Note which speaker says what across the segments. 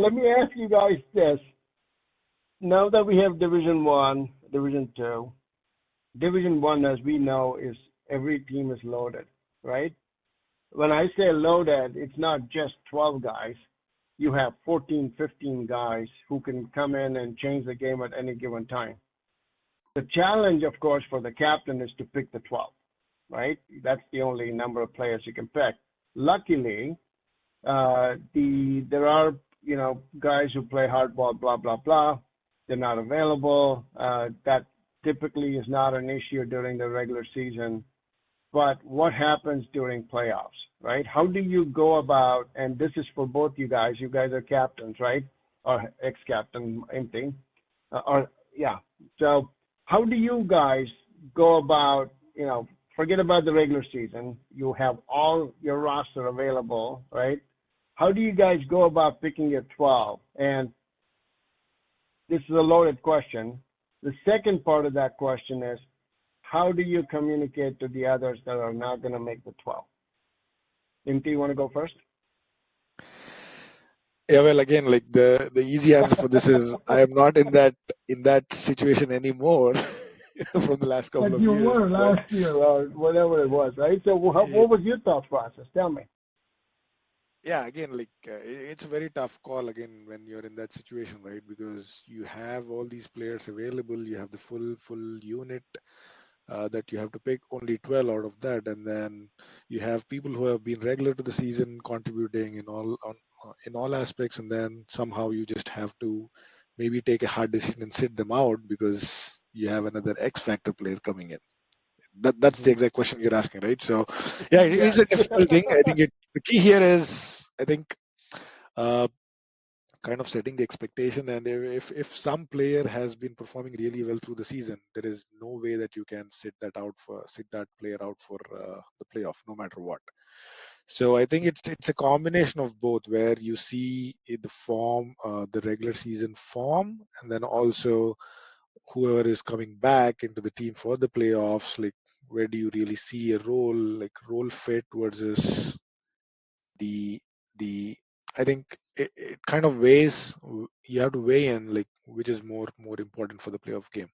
Speaker 1: Let me ask you guys this. Now that we have Division One, Division Two, Division One, as we know, is every team is loaded, right? When I say loaded, it's not just 12 guys. You have 14, 15 guys who can come in and change the game at any given time. The challenge, of course, for the captain is to pick the 12, right? That's the only number of players you can pick. Luckily, there are guys who play hardball, blah blah blah. They're not available. That typically is not an issue during the regular season. But what happens during playoffs, right? How do you go about? And this is for both you guys. You guys are captains, right? Or ex-captain, Imti. Or yeah. So how do you guys go about? Forget about the regular season. You have all your roster available, right? How do you guys go about picking your 12? And this is a loaded question. The second part of that question is, how do you communicate to the others that are not going to make the 12? Imti, you want to go first?
Speaker 2: Yeah, well, again, like the easy answer for this is I am not in that situation anymore from the last couple of years.
Speaker 1: But you were last year or whatever it was, right? So what was your thought process? Tell me.
Speaker 2: Yeah, again, like it's a very tough call again when you're in that situation, right? Because you have all these players available, you have the full unit that you have to pick, only 12 out of that, and then you have people who have been regular to the season, contributing in all aspects, and then somehow you just have to maybe take a hard decision and sit them out because you have another X factor player coming in. That's the exact question you're asking, right? So yeah, it's a difficult thing. I think the key here is, I think, uh, kind of setting the expectation. And if some player has been performing really well through the season, there is no way that you can sit that player out for the playoff, no matter what. So I think it's a combination of both, where you see the form, the regular season form, and then also whoever is coming back into the team for the playoffs, like where do you really see a role fit versus the I think it kind of weighs. You have to weigh in like which is more important for the playoff game.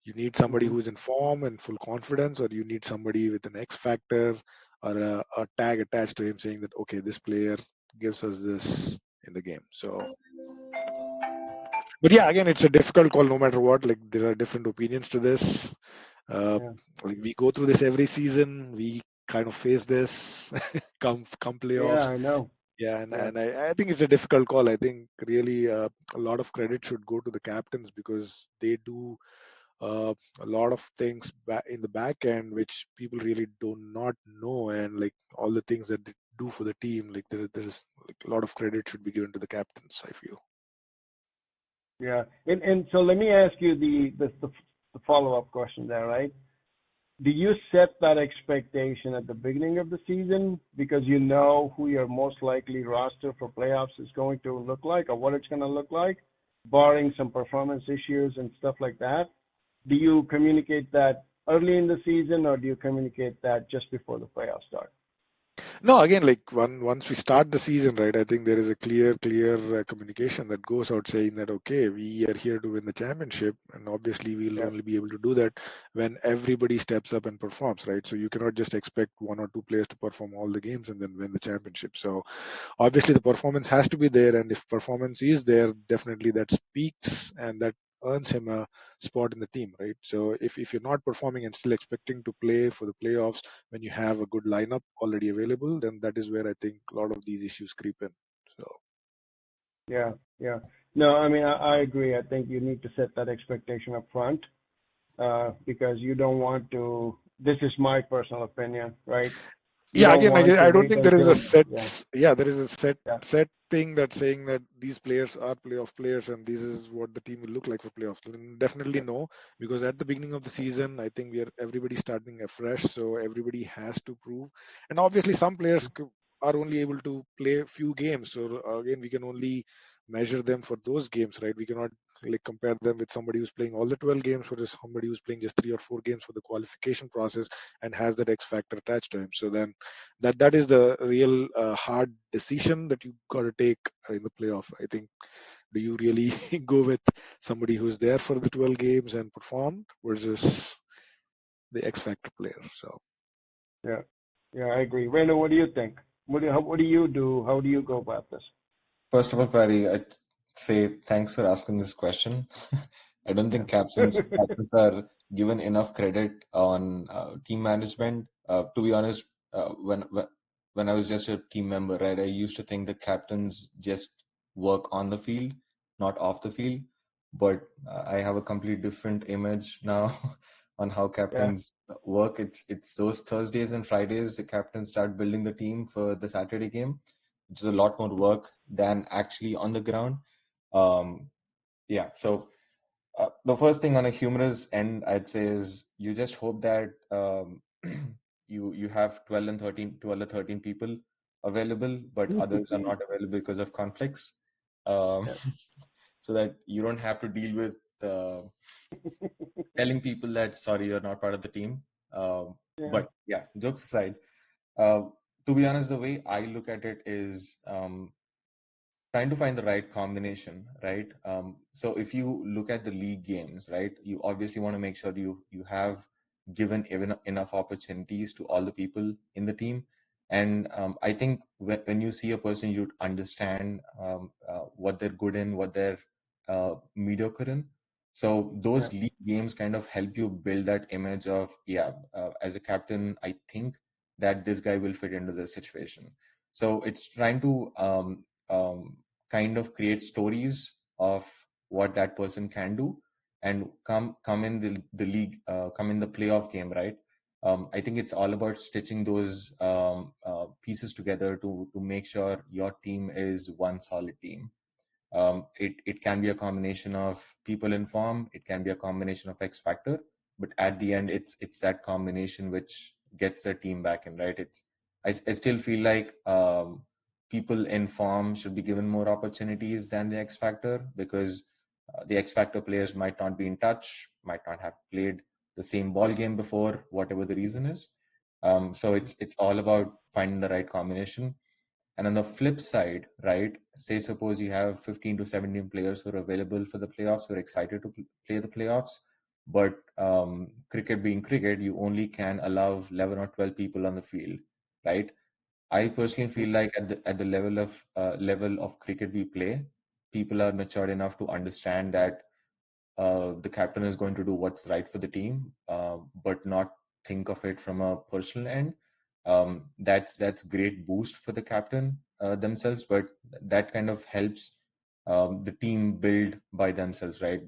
Speaker 2: You need somebody who's in form and full confidence, or you need somebody with an X factor or a tag attached to him saying that okay, this player gives us this in the game. So, but yeah, again, it's a difficult call no matter what. Like there are different opinions to this. Like we go through this every season. We kind of face this come playoffs.
Speaker 1: Yeah, I know.
Speaker 2: Yeah, and I think it's a difficult call. I think really a lot of credit should go to the captains because they do a lot of things in the back end which people really do not know, and like all the things that they do for the team, like there's like a lot of credit should be given to the captains, I feel.
Speaker 1: Yeah, and so let me ask you the follow-up question there, right? Do you set that expectation at the beginning of the season because you know who your most likely roster for playoffs is going to look like or what it's going to look like, barring some performance issues and stuff like that? Do you communicate that early in the season or do you communicate that just before the playoffs start?
Speaker 2: No, again, like once we start the season, right? I think there is a clear communication that goes out saying that okay, we are here to win the championship, and obviously we'll only be able to do that when everybody steps up and performs, right? So you cannot just expect one or two players to perform all the games and then win the championship. So obviously the performance has to be there, and if performance is there, definitely that speaks and that earns him a spot in the team, right? So if you're not performing and still expecting to play for the playoffs when you have a good lineup already available, then that is where I think a lot of these issues creep in. So
Speaker 1: Yeah. No, I mean I agree. I think you need to set that expectation up front because you don't want to. This is my personal opinion, right?
Speaker 2: yeah, again, I don't think there is a set.
Speaker 1: Yeah,
Speaker 2: there is a set thing that's saying that these players are playoff players and this is what the team will look like for playoffs. Definitely no, because at the beginning of the season, I think everybody starting afresh, so everybody has to prove. And obviously, some players are only able to play a few games. So again, we can only measure them for those games, right? We cannot like compare them with somebody who's playing all the 12 games for just somebody who's playing just 3 or 4 games for the qualification process and has that X factor attached to him. So then that is the real hard decision that you got to take in the playoff. I think, do you really go with somebody who's there for the 12 games and performed versus the X factor player? So
Speaker 1: Yeah, yeah, I agree. Venu, what do you think? What do you do? How do you go about this?
Speaker 3: First of all, Pradip, I'd say thanks for asking this question. I don't
Speaker 1: Yeah.
Speaker 3: think captains are given enough credit on team management. To be honest, when I was just a team member, right, I used to think that captains just work on the field, not off the field. But I have a complete different image now on how
Speaker 1: Yeah.
Speaker 3: captains work. It's those Thursdays and Fridays the captains start building the team for the Saturday game, which is a lot more work than actually on the ground. Yeah, so the first thing on a humorous end, I'd say, is you just hope that you have 12 or 13 people available, but others are not available because of conflicts, um,
Speaker 1: Yeah.
Speaker 3: so that you don't have to deal with telling people that sorry, you're not part of the team.
Speaker 1: Yeah.
Speaker 3: But yeah, jokes aside, uh, to be honest, the way I look at it is trying to find the right combination, right? So if you look at the league games, right, you obviously want to make sure you have given enough opportunities to all the people in the team. And I think when you see a person, you understand what they're good in, what they're mediocre in. So
Speaker 1: Yeah.
Speaker 3: those league games kind of help you build that image of, yeah, as a captain, I think that this guy will fit into this situation. So it's trying to kind of create stories of what that person can do and come in the league, come in the playoff game, right? I think it's all about stitching those pieces together to make sure your team is one solid team. It can be a combination of people in form, it can be a combination of X factor, but at the end, it's that combination which gets a team back in, right? I still feel like people in form should be given more opportunities than the X factor, because the X factor players might not be in touch, might not have played the same ball game before, whatever the reason is. So it's all about finding the right combination. And on the flip side, right, say suppose you have 15 to 17 players who are available for the playoffs, who are excited to play the playoffs, but cricket being cricket, you only can allow 11 or 12 people on the field, right? I personally feel like at the level of cricket we play, people are matured enough to understand that the captain is going to do what's right for the team, but not think of it from a personal end. That's great boost for the captain themselves, but that kind of helps the team build by themselves, right?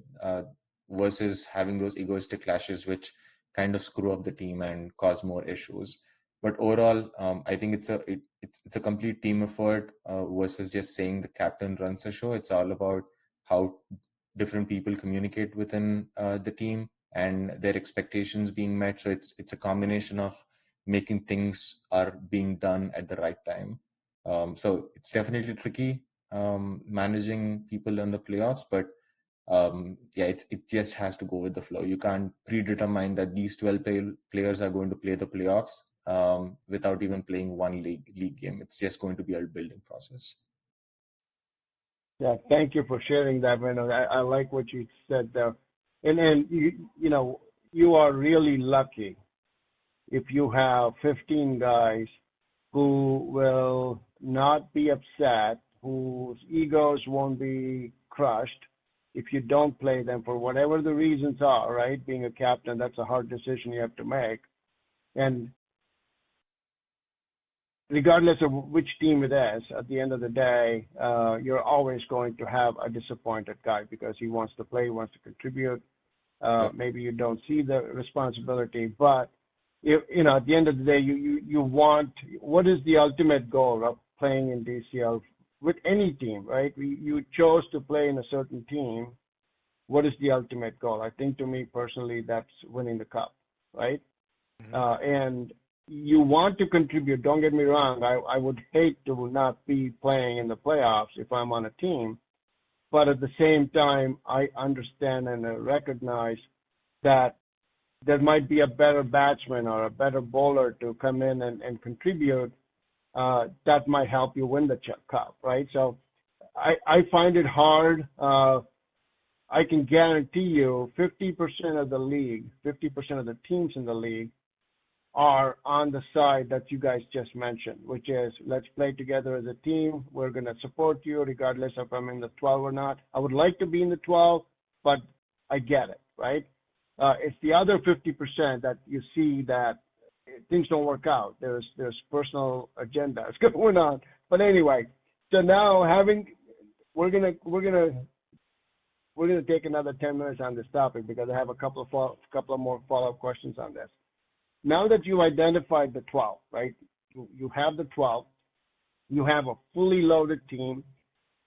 Speaker 3: Versus having those egoistic clashes, which kind of screw up the team and cause more issues. But overall, I think it's a complete team effort versus just saying the captain runs the show. It's all about how different people communicate within the team and their expectations being met. So it's a combination of making things are being done at the right time. So it's definitely tricky managing people in the playoffs, but yeah, it just has to go with the flow. You can't predetermine that these 12 players are going to play the playoffs without even playing one league game. It's just going to be a building process.
Speaker 1: Yeah. Thank you for sharing that, Venu. I like what you said there. And then you are really lucky if you have 15 guys who will not be upset, whose egos won't be crushed if you don't play them for whatever the reasons are, right? Being a captain, that's a hard decision you have to make. And regardless of which team it is, at the end of the day, you're always going to have a disappointed guy because he wants to play, he wants to contribute.
Speaker 3: Yep.
Speaker 1: Maybe you don't see the responsibility, but at the end of the day, you want, what is the ultimate goal of playing in DCL with any team, right? You chose to play in a certain team. What is the ultimate goal? I think, to me personally, that's winning the cup, right?
Speaker 2: Mhm.
Speaker 1: And you want to contribute. Don't get me wrong. I would hate to not be playing in the playoffs if I'm on a team, but at the same time, I understand and I recognize that there might be a better batsman or a better bowler to come in and contribute that might help you win the cup, right? So I find it hard. I can guarantee you 50% of the league, 50% of the teams in the league are on the side that you guys just mentioned, which is let's play together as a team. We're going to support you regardless if I'm in the 12 or not. I would like to be in the 12, but I get it, right? It's the other 50% that you see that things don't work out. There's personal agendas going on. But anyway, so now we're gonna take another 10 minutes on this topic because I have a couple of more follow-up questions on this. Now that you identified the 12, right? You have the 12. You have a fully loaded team.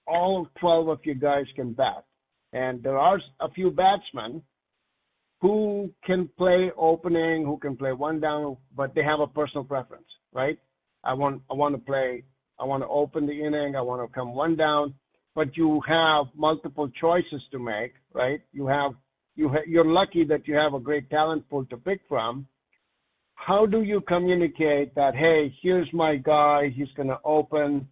Speaker 1: All 12 of you guys can bat. And there are a few batsmen who can play opening, who can play one down, but they have a personal preference, right? I want to open the inning. I want to come one down, but you have multiple choices to make, right? You're lucky that you have a great talent pool to pick from. How do you communicate that, hey, here's my guy, he's going to open,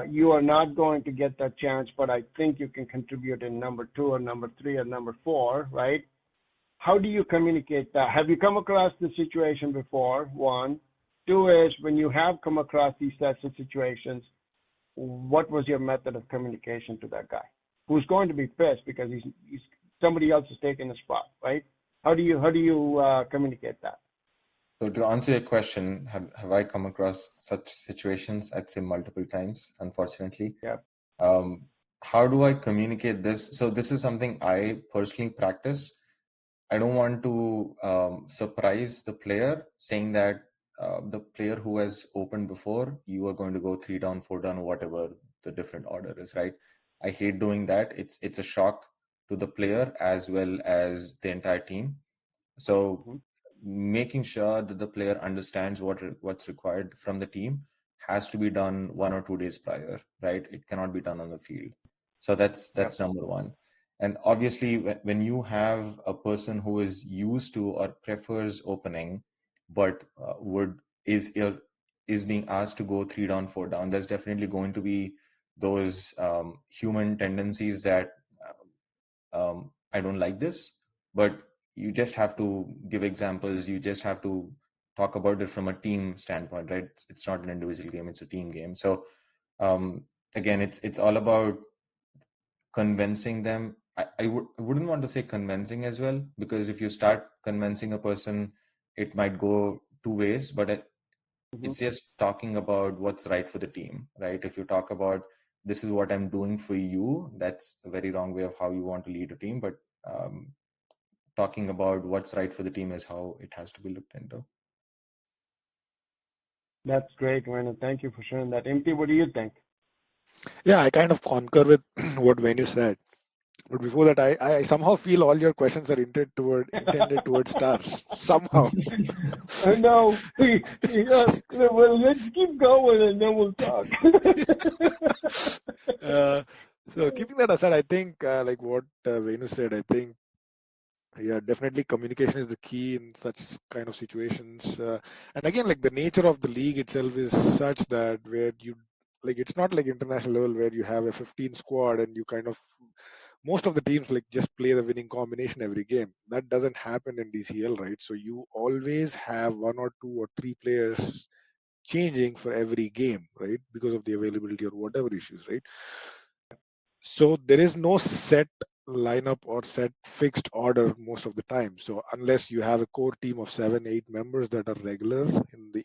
Speaker 1: you are not going to get that chance, but I think you can contribute in number 2 or number 3 or number 4, right? How do you communicate that? Have you come across this situation before? 1. 2 is when you have come across these types of situations, what was your method of communication to that guy who's going to be pissed because he's somebody else is taking his spot, right? How do you communicate that?
Speaker 3: So to answer your question, have I come across such situations? I'd say multiple times, unfortunately.
Speaker 1: Yeah.
Speaker 3: How do I communicate this? So this is something I personally practice. I don't want to surprise the player saying that the player who has opened before, you are going to go 3 down, 4 down, whatever the different order is, right? I hate doing that. It's a shock to the player as well as the entire team. So making sure that the player understands what's required from the team has to be done 1 or 2 days prior, right? It cannot be done on the field. So that's number 1. And obviously, when you have a person who is used to or prefers opening, but is being asked to go 3 down, 4 down, there's definitely going to be those human tendencies that I don't like this, but you just have to give examples. You just have to talk about it from a team standpoint, right? It's not an individual game; it's a team game. So again, it's all about convincing them. I wouldn't want to say convincing as well, because if you start convincing a person, it might go 2 ways, but it's just talking about what's right for the team, right? If you talk about this is what I'm doing for you, that's a very wrong way of how you want to lead a team. But talking about what's right for the team is how it has to be looked into.
Speaker 1: That's great, Venu. Thank you for sharing that. Imti, what do you think?
Speaker 2: Yeah, I kind of concur with what Venu said. But before that, I somehow feel all your questions are intended towards stars. Somehow.
Speaker 1: No, well, let's keep going and then we'll talk.
Speaker 2: So keeping that aside, I think like what Venu said, I think definitely communication is the key in such kind of situations. And again, like the nature of the league itself is such that where you like it's not like international level where you have a 15 squad and you kind of most of the teams like just play the winning combination every game. That doesn't happen in DCL, right? So you always have 1 or 2 or 3 players changing for every game, right? Because of the availability or whatever issues, right? So there is no set lineup or set fixed order most of the time. So unless you have a core team of 7, 8 members that are regular in the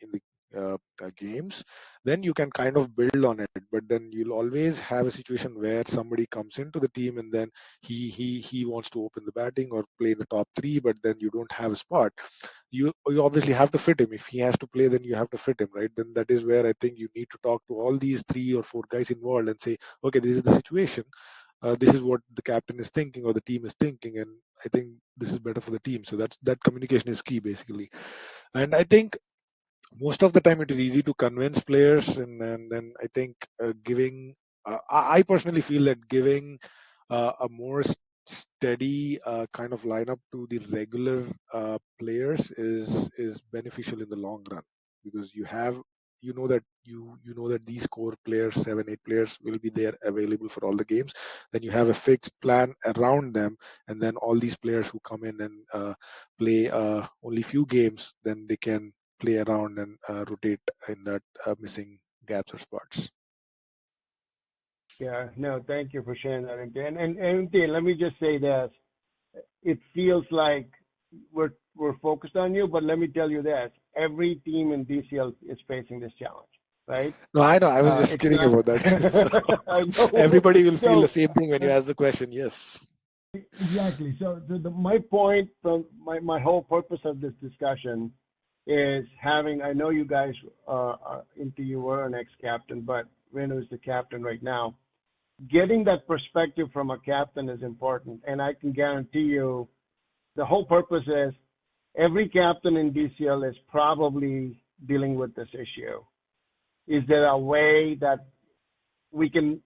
Speaker 2: games, then you can kind of build on it. But then you'll always have a situation where somebody comes into the team and then he wants to open the batting or play in the top 3, but then you don't have a spot. You obviously have to fit him. If he has to play, then you have to fit him, right? Then that is where I think you need to talk to all these 3 or 4 guys involved and say, okay, this is the situation. This is what the captain is thinking or the team is thinking, and I think this is better for the team. So that communication is key, basically. And I think most of the time it is easy to convince players, and then I think giving. I personally feel that giving a more steady kind of lineup to the regular players is beneficial in the long run, because you know that you know that these core players, 7-8 players, will be there available for all the games. Then you have a fixed plan around them, and then all these players who come in and play only few games, then they can play around and rotate in that missing gaps or spots.
Speaker 1: Yeah, no, thank you for sharing that, Imti. And Imti, let me just say this. It feels like we're focused on you, but let me tell you this. Every team in DCL is facing this challenge, right?
Speaker 2: No, I know. I was just
Speaker 1: It's
Speaker 2: kidding
Speaker 1: not,
Speaker 2: about that. So
Speaker 1: I know.
Speaker 2: everybody will feel the
Speaker 1: So,
Speaker 2: same thing when you ask the question. Yes.
Speaker 1: exactly. So my point from my whole purpose of this discussion is having, I know you guys, Imti, you were an ex-captain, but Venu is the captain right now. Getting that perspective from a captain is important, and I can guarantee you the whole purpose is every captain in DCL is probably dealing with this issue. Is there a way that we can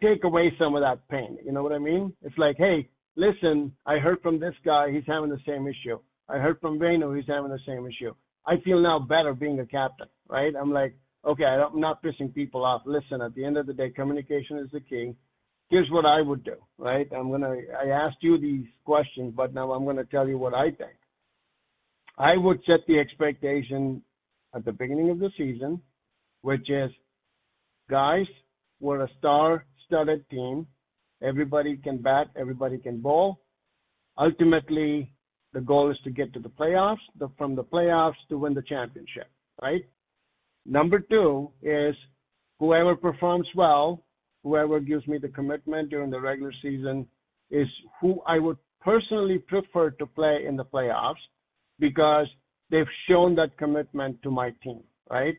Speaker 1: take away some of that pain? You know what I mean? It's like, hey, listen, I heard from this guy, he's having the same issue. I heard from Venu, he's having the same issue. I feel now better being a captain, right? I'm like, okay, I'm not pissing people off. Listen, at the end of the day, communication is the key. Here's what I would do, right? I asked you these questions, but now I'm gonna tell you what I think. I would set the expectation at the beginning of the season, which is, guys, we're a star-studded team. Everybody can bat, everybody can bowl. Ultimately, the goal is to get to the playoffs, from the playoffs to win the championship, right? Number two is whoever performs well, whoever gives me the commitment during the regular season is who I would personally prefer to play in the playoffs because they've shown that commitment to my team, right?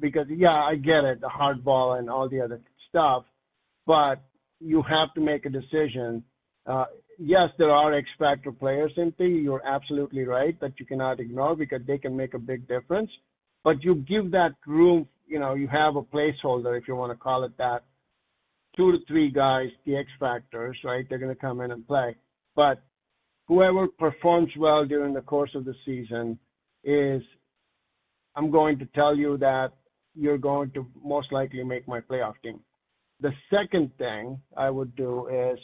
Speaker 1: Because, yeah, I get it, the hard ball and all the other stuff, but you have to make a decision. Yes, there are X factor players in the, you're absolutely right, that you cannot ignore because they can make a big difference. But you give that room, you have a placeholder, if you want to call it that, 2 to 3 guys, the X factors, right? They're going to come in and play. But whoever performs well during the course of the season I'm going to tell you that you're going to most likely make my playoff team. The second thing I would do is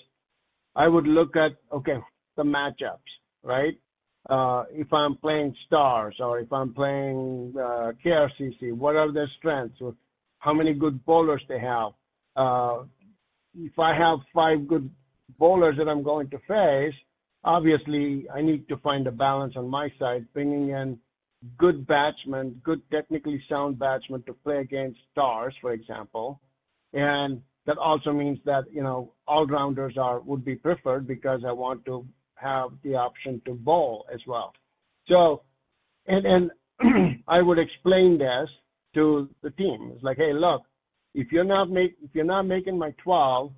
Speaker 1: I would look at, the matchups, right? If I'm playing stars or if I'm playing KRCC, what are their strengths? Or how many good bowlers they have? If I have 5 good bowlers that I'm going to face, obviously I need to find a balance on my side, bringing in good batsmen, good technically sound batsmen to play against stars, for example. And that also means that, all-rounders would be preferred because I want to have the option to bowl as well. So, and I would explain this to the team. It's like, hey, look, if you're not making my 12,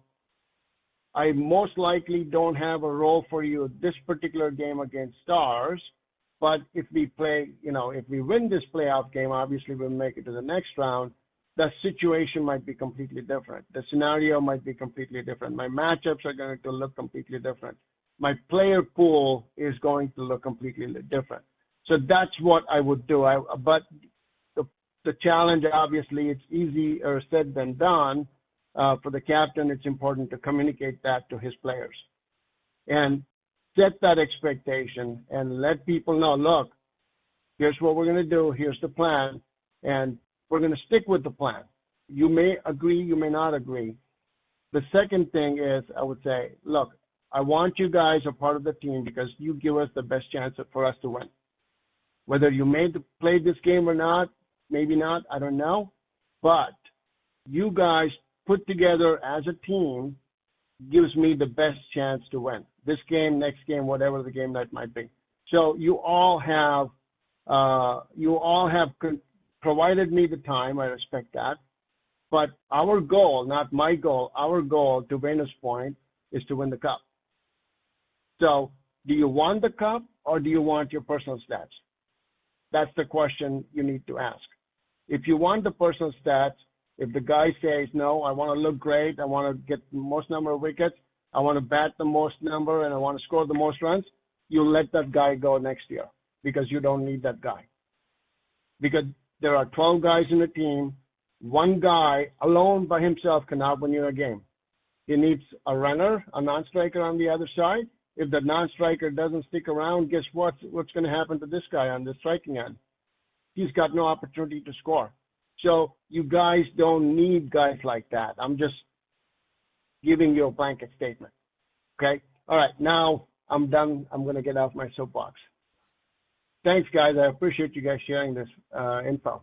Speaker 1: I most likely don't have a role for you this particular game against stars. But if we play, if we win this playoff game, obviously we'll make it to the next round. The situation might be completely different. The scenario might be completely different. My matchups are going to look completely different. My player pool is going to look completely different. So that's what I would do. But the challenge, obviously, it's easier said than done. For the captain, it's important to communicate that to his players and set that expectation and let people know, look, here's what we're going to do. Here's the plan. And we're going to stick with the plan. You may agree, you may not agree. The second thing is I would say, look, I want you guys a part of the team because you give us the best chance for us to win. Whether you play this game or not, maybe not, I don't know. But you guys put together as a team gives me the best chance to win. This game, next game, whatever the game that might be. So you all have provided me the time. I respect that. But our goal, not my goal, our goal, to Venu's point, is to win the cup. So do you want the cup or do you want your personal stats? That's the question you need to ask. If you want the personal stats, If the guy says, no, I want to look great, I want to get the most number of wickets, I want to bat the most number, and I want to score the most runs, you let that guy go next year because you don't need that guy. Because there are 12 guys in the team. One guy alone by himself cannot win you a game. He needs a runner, a non-striker on the other side. If the non-striker doesn't stick around, guess what's going to happen to this guy on the striking end? He's got no opportunity to score. So you guys don't need guys like that. I'm just giving you a blanket statement. Okay? All right, now I'm done. I'm going to get off my soapbox. Thanks, guys. I appreciate you guys sharing this info.